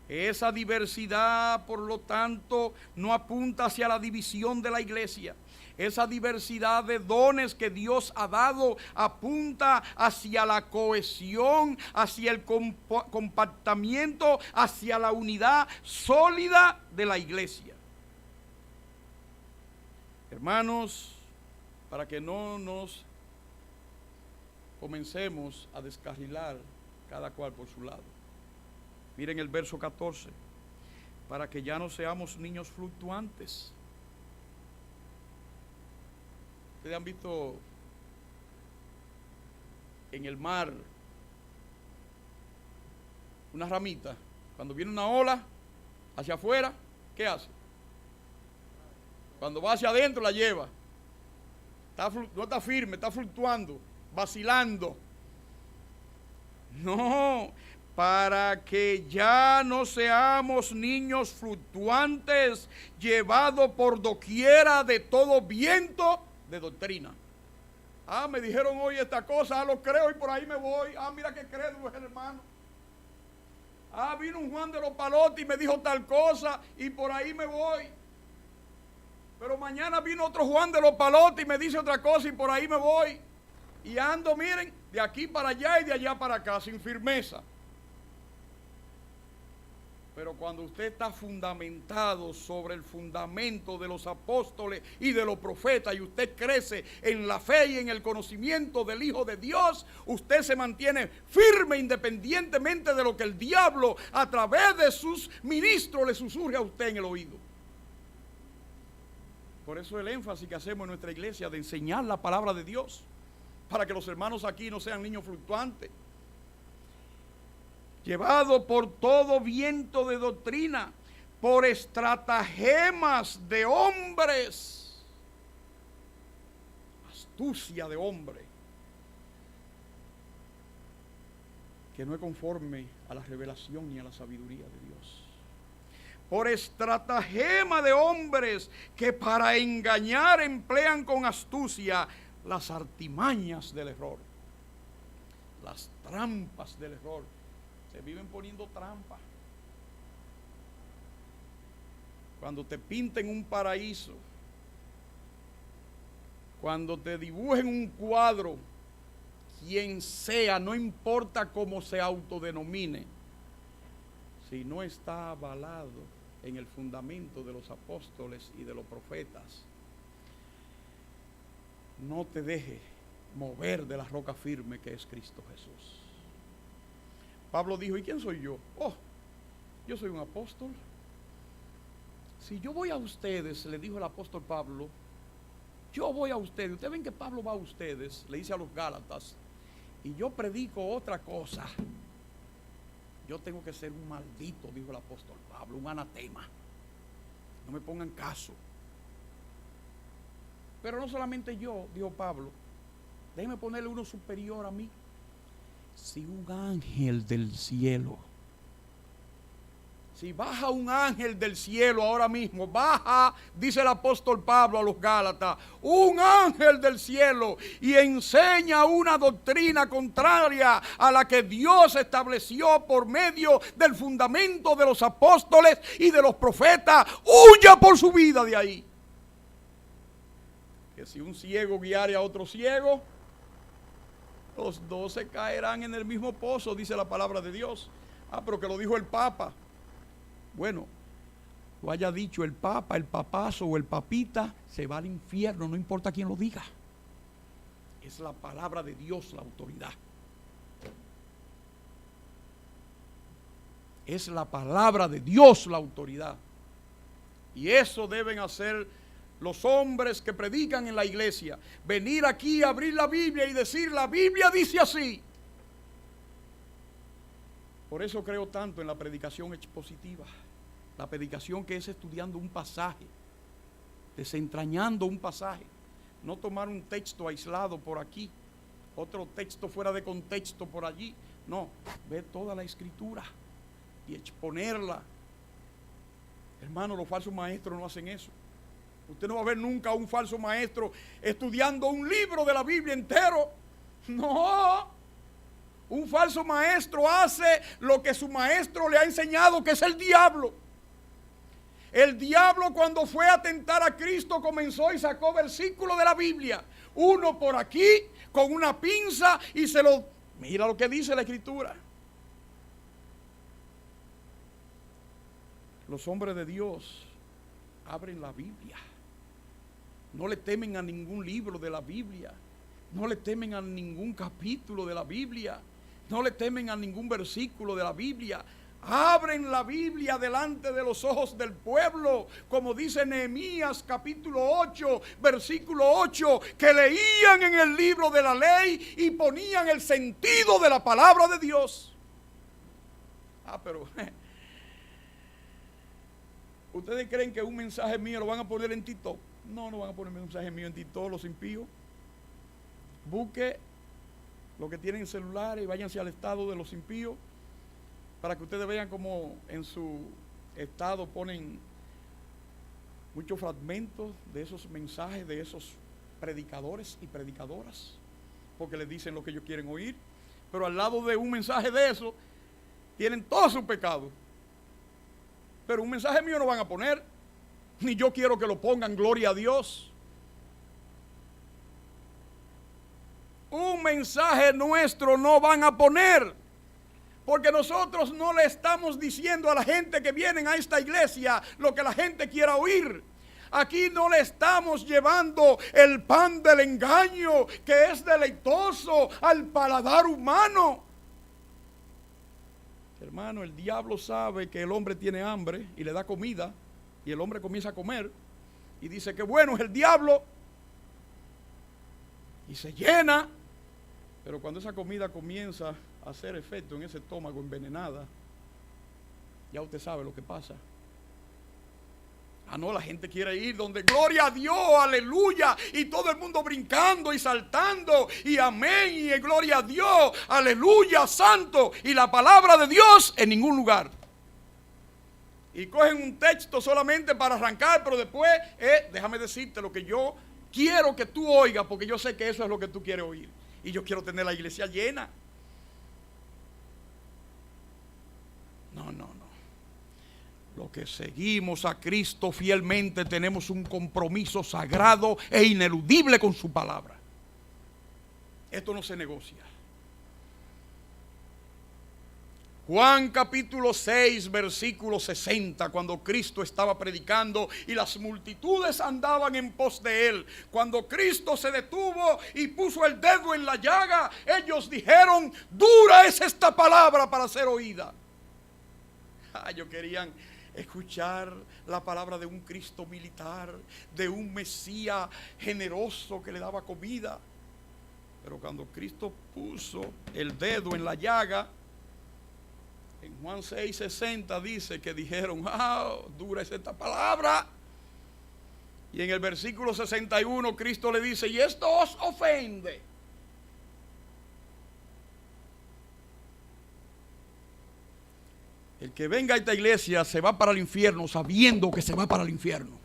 Esa diversidad, por lo tanto, no apunta hacia la división de la iglesia. Esa diversidad de dones que Dios ha dado apunta hacia la cohesión, hacia el compactamiento, hacia la unidad sólida de la iglesia. Hermanos, para que no nos comencemos a descarrilar cada cual por su lado. Miren el verso 14. Para que ya no seamos niños fluctuantes. Ustedes han visto en el mar una ramita. Cuando viene una ola hacia afuera, ¿qué hace? Cuando va hacia adentro la lleva. No está firme, está fluctuando, vacilando. No, para que ya no seamos niños fluctuantes, llevados por doquiera de todo viento de doctrina. Ah, me dijeron hoy esta cosa, lo creo y por ahí me voy. Ah, mira qué crédulo es el hermano. Ah, vino un Juan de los Palotes y me dijo tal cosa y por ahí me voy. Pero mañana vino otro Juan de los Palotes y me dice otra cosa y por ahí me voy. Y ando, miren, de aquí para allá y de allá para acá, sin firmeza. Pero cuando usted está fundamentado sobre el fundamento de los apóstoles y de los profetas, y usted crece en la fe y en el conocimiento del Hijo de Dios, usted se mantiene firme independientemente de lo que el diablo a través de sus ministros le susurre a usted en el oído. Por eso el énfasis que hacemos en nuestra iglesia de enseñar la palabra de Dios, para que los hermanos aquí no sean niños fluctuantes, llevados por todo viento de doctrina, por estratagemas de hombres, astucia de hombre, que no es conforme a la revelación ni a la sabiduría de Dios. Por estratagema de hombres que para engañar emplean con astucia las artimañas del error, las trampas del error. Se viven poniendo trampas. Cuando te pinten un paraíso, cuando te dibujen un cuadro quien sea, no importa cómo se autodenomine, si no está avalado en el fundamento de los apóstoles y de los profetas, no te deje mover de la roca firme que es Cristo Jesús. Pablo dijo, ¿y quién soy yo? Oh, yo soy un apóstol. Si yo voy a ustedes, le dijo el apóstol Pablo, yo voy a ustedes. Ustedes ven que Pablo va a ustedes, le dice a los Gálatas, y yo predico otra cosa. Yo tengo que ser un maldito, dijo el apóstol Pablo, un anatema. No me pongan caso. Pero no solamente yo, dijo Pablo, déjenme ponerle uno superior a mí. Si un ángel del cielo, si baja un ángel del cielo ahora mismo, baja, dice el apóstol Pablo a los Gálatas, un ángel del cielo y enseña una doctrina contraria a la que Dios estableció por medio del fundamento de los apóstoles y de los profetas, huya por su vida de ahí. Que si un ciego guiare a otro ciego, los dos se caerán en el mismo pozo, dice la palabra de Dios. Ah, pero que lo dijo el Papa. Bueno, lo haya dicho el Papa, el papazo o el papita, se va al infierno, no importa quién lo diga. Es la palabra de Dios la autoridad. Es la palabra de Dios la autoridad. Y eso deben hacer los hombres que predican en la iglesia. Venir aquí a abrir la Biblia y decir, la Biblia dice así. Por eso creo tanto en la predicación expositiva. La predicación que es estudiando un pasaje, desentrañando un pasaje. No tomar un texto aislado por aquí, otro texto fuera de contexto por allí. No, ver toda la escritura y exponerla. Hermano, los falsos maestros no hacen eso. Usted no va a ver nunca a un falso maestro estudiando un libro de la Biblia entero. No. Un falso maestro hace lo que su maestro le ha enseñado, que es el diablo. El diablo, cuando fue a tentar a Cristo, comenzó y sacó versículos de la Biblia. Uno por aquí, con una pinza, y se lo... Mira lo que dice la Escritura. Los hombres de Dios abren la Biblia. No le temen a ningún libro de la Biblia. No le temen a ningún capítulo de la Biblia. No le temen a ningún versículo de la Biblia. Abren la Biblia delante de los ojos del pueblo, como dice Nehemías capítulo 8, versículo 8, que leían en el libro de la ley y ponían el sentido de la palabra de Dios. Pero ¿ustedes creen que un mensaje mío lo van a poner en TikTok? No, no van a poner un mensaje mío en TikTok, los impíos. Busque lo que tienen celulares y váyanse al estado de los impíos para que ustedes vean cómo en su estado ponen muchos fragmentos de esos mensajes de esos predicadores y predicadoras, porque les dicen lo que ellos quieren oír, pero al lado de un mensaje de eso tienen todo su pecado. Pero un mensaje mío no van a poner, ni yo quiero que lo pongan, gloria a Dios. Un mensaje nuestro no van a poner, porque nosotros no le estamos diciendo a la gente que vienen a esta iglesia lo que la gente quiera oír. Aquí no le estamos llevando el pan del engaño, que es deleitoso al paladar humano. Hermano, el diablo sabe que el hombre tiene hambre y le da comida, y el hombre comienza a comer y dice que bueno es el diablo, y se llena. Pero cuando esa comida comienza a hacer efecto en ese estómago envenenada, ya usted sabe lo que pasa. Ah, no, la gente quiere ir donde gloria a Dios, aleluya, y todo el mundo brincando y saltando, y amén, y gloria a Dios, aleluya, santo, y la palabra de Dios en ningún lugar. Y cogen un texto solamente para arrancar, pero después, déjame decirte lo que yo quiero que tú oigas, porque yo sé que eso es lo que tú quieres oír. Y yo quiero tener la iglesia llena. No, no, no. Los que seguimos a Cristo fielmente tenemos un compromiso sagrado e ineludible con su palabra. Esto no se negocia. Juan capítulo 6, versículo 60, cuando Cristo estaba predicando y las multitudes andaban en pos de él. Cuando Cristo se detuvo y puso el dedo en la llaga, ellos dijeron: dura es esta palabra para ser oída. Ellos querían escuchar la palabra de un Cristo militar, de un Mesías generoso que le daba comida. Pero cuando Cristo puso el dedo en la llaga, en Juan 6:60 dice que dijeron: dura es esta palabra. Y en el versículo 61 Cristo le dice: y esto os ofende. El que venga a esta iglesia se va para el infierno sabiendo que se va para el infierno.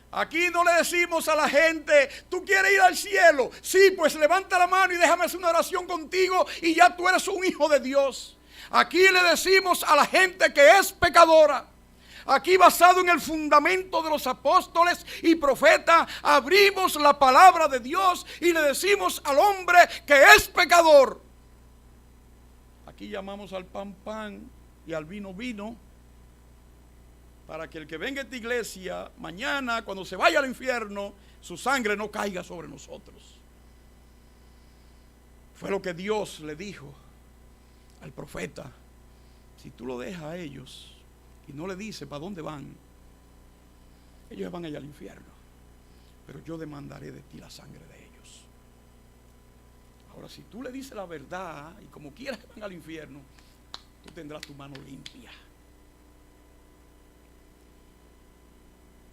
Aquí no le decimos a la gente: ¿tú quieres ir al cielo? Sí, pues levanta la mano y déjame hacer una oración contigo y ya tú eres un hijo de Dios. Aquí le decimos a la gente que es pecadora. Aquí, basado en el fundamento de los apóstoles y profetas, abrimos la palabra de Dios y le decimos al hombre que es pecador. Aquí llamamos al pan pan y al vino vino, para que el que venga a esta iglesia mañana, cuando se vaya al infierno, su sangre no caiga sobre nosotros. Fue lo que Dios le dijo al profeta: si tú lo dejas a ellos y no le dices para dónde van, ellos van allá al infierno, pero yo demandaré de ti la sangre de ellos. Ahora, si tú le dices la verdad y como quieras que van al infierno, tú tendrás tu mano limpia.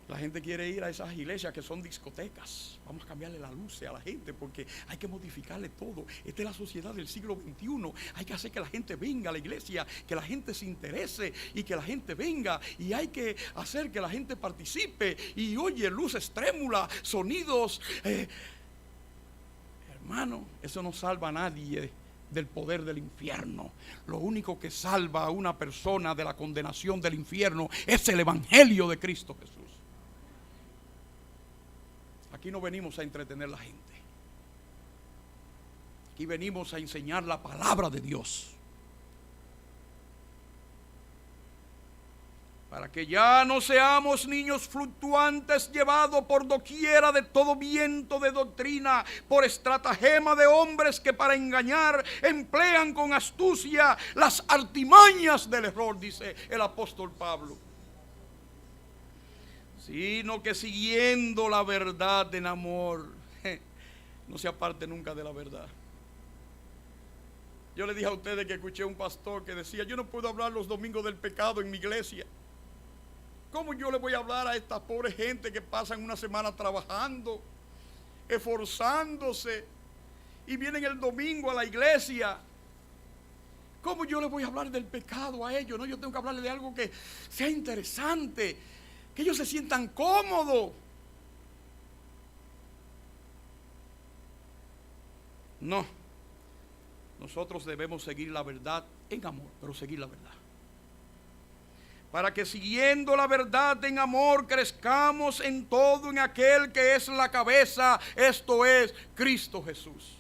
La gente quiere ir a esas iglesias que son discotecas. Vamos a cambiarle la luz a la gente porque hay que modificarle todo. Esta es la sociedad del siglo XXI. Hay que hacer que la gente venga a la iglesia, que la gente se interese y que la gente venga. Y hay que hacer que la gente participe y oye luces trémulas, sonidos. Hermano, eso no salva a nadie del poder del infierno. Lo único que salva a una persona de la condenación del infierno es el evangelio de Cristo Jesús. Aquí no venimos a entretener a la gente. Aquí venimos a enseñar la palabra de Dios. Para que ya no seamos niños fluctuantes llevados por doquiera de todo viento de doctrina, por estratagema de hombres que para engañar emplean con astucia las artimañas del error, dice el apóstol Pablo. Sino que siguiendo la verdad en amor, no se aparte nunca de la verdad. Yo le dije a ustedes que escuché a un pastor que decía: yo no puedo hablar los domingos del pecado en mi iglesia. ¿Cómo yo le voy a hablar a esta pobre gente que pasan una semana trabajando, esforzándose y vienen el domingo a la iglesia? ¿Cómo yo le voy a hablar del pecado a ellos? No, yo tengo que hablarle de algo que sea interesante, que ellos se sientan cómodos. No, nosotros debemos seguir la verdad en amor, pero seguir la verdad. Para que siguiendo la verdad en amor crezcamos en todo en aquel que es la cabeza, esto es Cristo Jesús.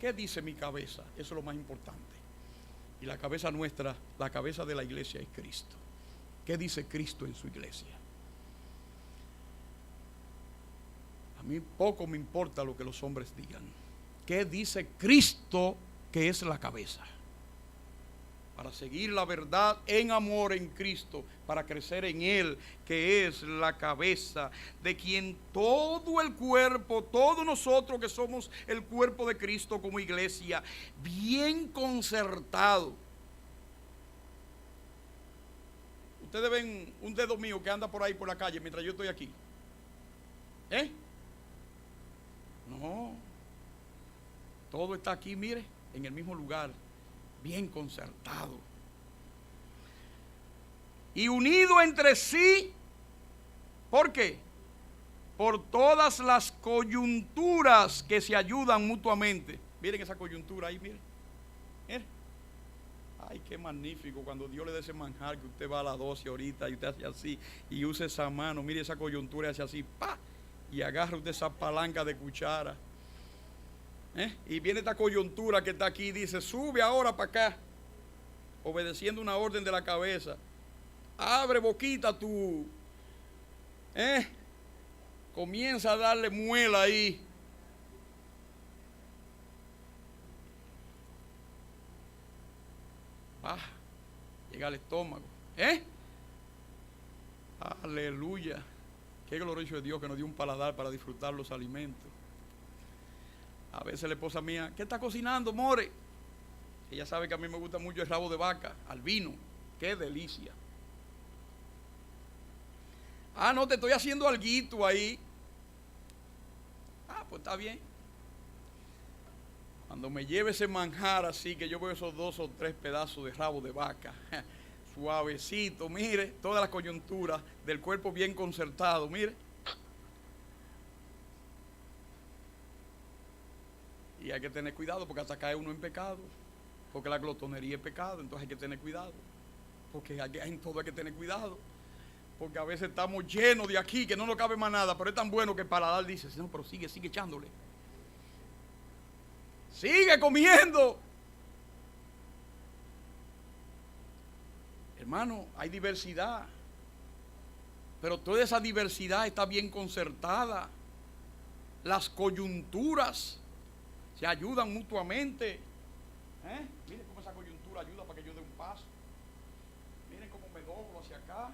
¿Qué dice mi cabeza? Eso es lo más importante. Y la cabeza nuestra, la cabeza de la iglesia es Cristo. ¿Qué dice Cristo en su iglesia? A mí poco me importa lo que los hombres digan. ¿Qué dice Cristo que es la cabeza? Para seguir la verdad en amor en Cristo, para crecer en Él, que es la cabeza, de quien todo el cuerpo, todos nosotros que somos el cuerpo de Cristo como iglesia, bien concertado. Ustedes ven un dedo mío que anda por ahí por la calle mientras yo estoy aquí. No. Todo está aquí, mire, en el mismo lugar, bien concertado. Y unido entre sí, ¿por qué? Por todas las coyunturas que se ayudan mutuamente. Miren esa coyuntura ahí, miren. Ay, qué magnífico cuando Dios le da ese manjar que usted va a las 12 ahorita y usted hace así y usa esa mano, mire esa coyuntura y hace así, ¡pa! Y agarra usted esa palanca de cuchara Y viene esta coyuntura que está aquí y dice, sube ahora para acá, obedeciendo una orden de la cabeza. Abre boquita tú. Comienza a darle muela ahí. Llega al estómago. Aleluya. Qué glorioso es Dios que nos dio un paladar para disfrutar los alimentos. A veces la esposa mía, ¿qué está cocinando, more? Ella sabe que a mí me gusta mucho el rabo de vaca, al vino. Qué delicia. No, te estoy haciendo alguito ahí. Pues está bien. Cuando me lleve ese manjar así, que yo veo esos 2 o 3 pedazos de rabo de vaca, suavecito, mire, todas las coyunturas del cuerpo bien concertado, mire. Y hay que tener cuidado porque hasta cae uno en pecado, porque la glotonería es pecado, entonces hay que tener cuidado, porque en todo hay que tener cuidado, porque a veces estamos llenos de aquí que no nos cabe más nada, pero es tan bueno que el paladar dice, no, pero sigue echándole, sigue comiendo. Hermano, hay diversidad, pero toda esa diversidad está bien concertada. Las coyunturas se ayudan mutuamente. Miren cómo esa coyuntura ayuda para que yo dé un paso. Miren cómo me doblo hacia acá.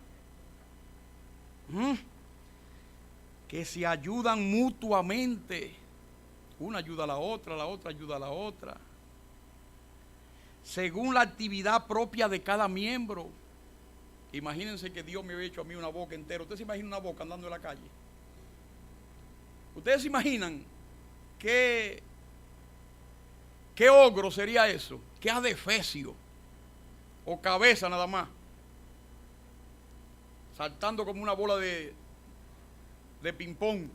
Que se ayudan mutuamente. Una ayuda a la otra ayuda a la otra. Según la actividad propia de cada miembro. Imagínense que Dios me había hecho a mí una boca entera. ¿Ustedes se imaginan una boca andando en la calle? ¿Ustedes se imaginan qué ogro sería eso? ¿Qué adefesio? O cabeza nada más. Saltando como una bola de ping-pong.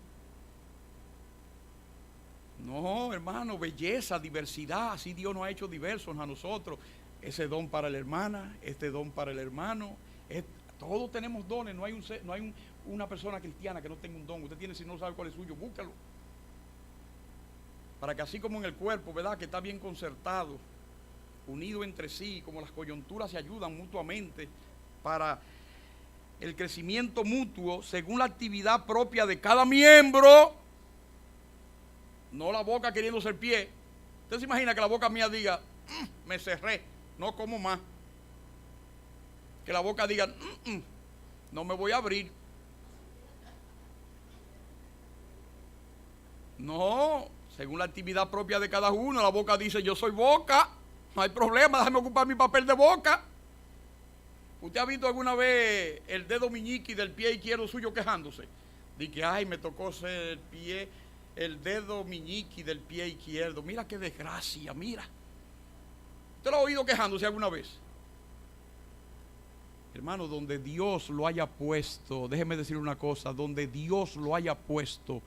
No, hermano, belleza, diversidad. Así Dios nos ha hecho diversos a nosotros. Ese don para la hermana, este don para el hermano. Todos tenemos dones. No hay una persona cristiana que no tenga un don. Usted tiene, si no sabe cuál es suyo, búscalo. Para que así como en el cuerpo, ¿verdad? Que está bien concertado, unido entre sí, como las coyunturas se ayudan mutuamente para el crecimiento mutuo según la actividad propia de cada miembro. No la boca queriendo ser pie. Usted se imagina que la boca mía diga, me cerré, no como más. Que la boca diga, no me voy a abrir. No, según la actividad propia de cada uno, la boca dice, yo soy boca, no hay problema, déjame ocupar mi papel de boca. ¿Usted ha visto alguna vez el dedo meñique del pie izquierdo suyo quejándose? Dice que, ay, me tocó ser el dedo meñique del pie izquierdo. Mira qué desgracia, mira. ¿Usted lo ha oído quejándose alguna vez? Hermano, donde Dios lo haya puesto, déjeme decir una cosa, donde Dios lo haya puesto,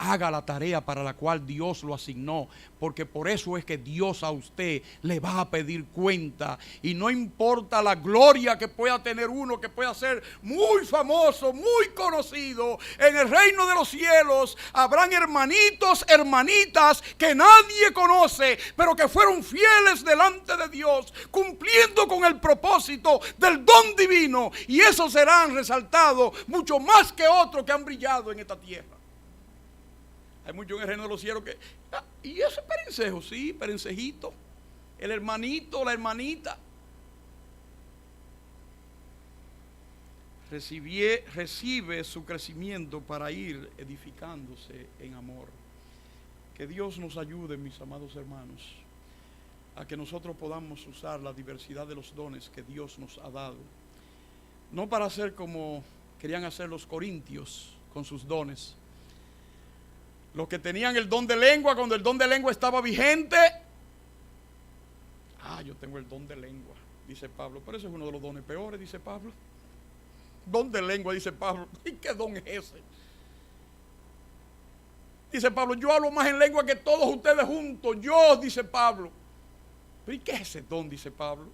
haga la tarea para la cual Dios lo asignó, porque por eso es que Dios a usted le va a pedir cuenta, y no importa la gloria que pueda tener uno, que pueda ser muy famoso, muy conocido, en el reino de los cielos habrán hermanitos, hermanitas que nadie conoce, pero que fueron fieles delante de Dios, cumpliendo con el propósito del don divino, y esos serán resaltados mucho más que otros que han brillado en esta tierra. Hay muchos en el reino de los cielos que... ¿Y ese perencejo? Sí, perencejito. El hermanito, la hermanita. Recibe su crecimiento para ir edificándose en amor. Que Dios nos ayude, mis amados hermanos, a que nosotros podamos usar la diversidad de los dones que Dios nos ha dado. No para hacer como querían hacer los corintios con sus dones. Los que tenían el don de lengua, cuando el don de lengua estaba vigente, yo tengo el don de lengua, dice Pablo, pero ese es uno de los dones peores, dice Pablo. Don de lengua, dice Pablo. ¿Y qué don es ese? Dice Pablo, yo hablo más en lengua que todos ustedes juntos. Yo, dice Pablo. ¿Pero y qué es ese don? Dice Pablo.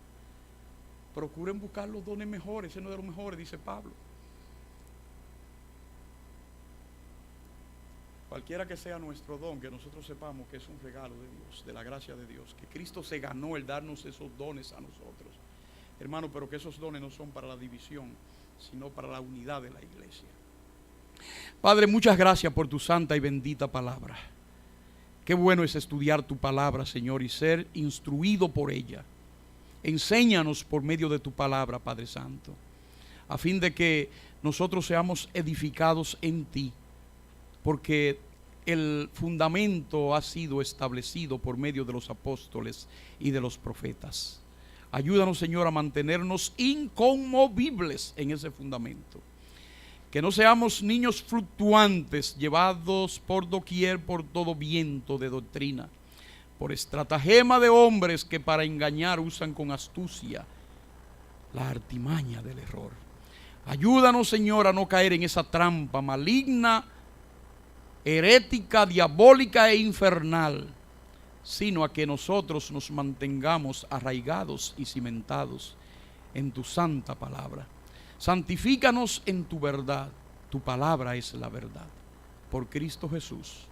Procuren buscar los dones mejores, ese no es de los mejores, dice Pablo. Cualquiera que sea nuestro don, que nosotros sepamos que es un regalo de Dios, de la gracia de Dios, que Cristo se ganó el darnos esos dones a nosotros, hermano, pero que esos dones no son para la división, sino para la unidad de la iglesia. Padre, muchas gracias por tu santa y bendita palabra. Qué bueno es estudiar tu palabra, Señor, y ser instruido por ella. Enséñanos por medio de tu palabra, Padre Santo, a fin de que nosotros seamos edificados en ti, porque el fundamento ha sido establecido por medio de los apóstoles y de los profetas. Ayúdanos, Señor, a mantenernos inconmovibles en ese fundamento. Que no seamos niños fluctuantes, llevados por doquier por todo viento de doctrina, por estratagema de hombres que para engañar usan con astucia la artimaña del error. Ayúdanos, Señor, a no caer en esa trampa maligna, herética, diabólica e infernal, sino a que nosotros nos mantengamos arraigados y cimentados en tu santa palabra. Santifícanos en tu verdad, tu palabra es la verdad. Por Cristo Jesús.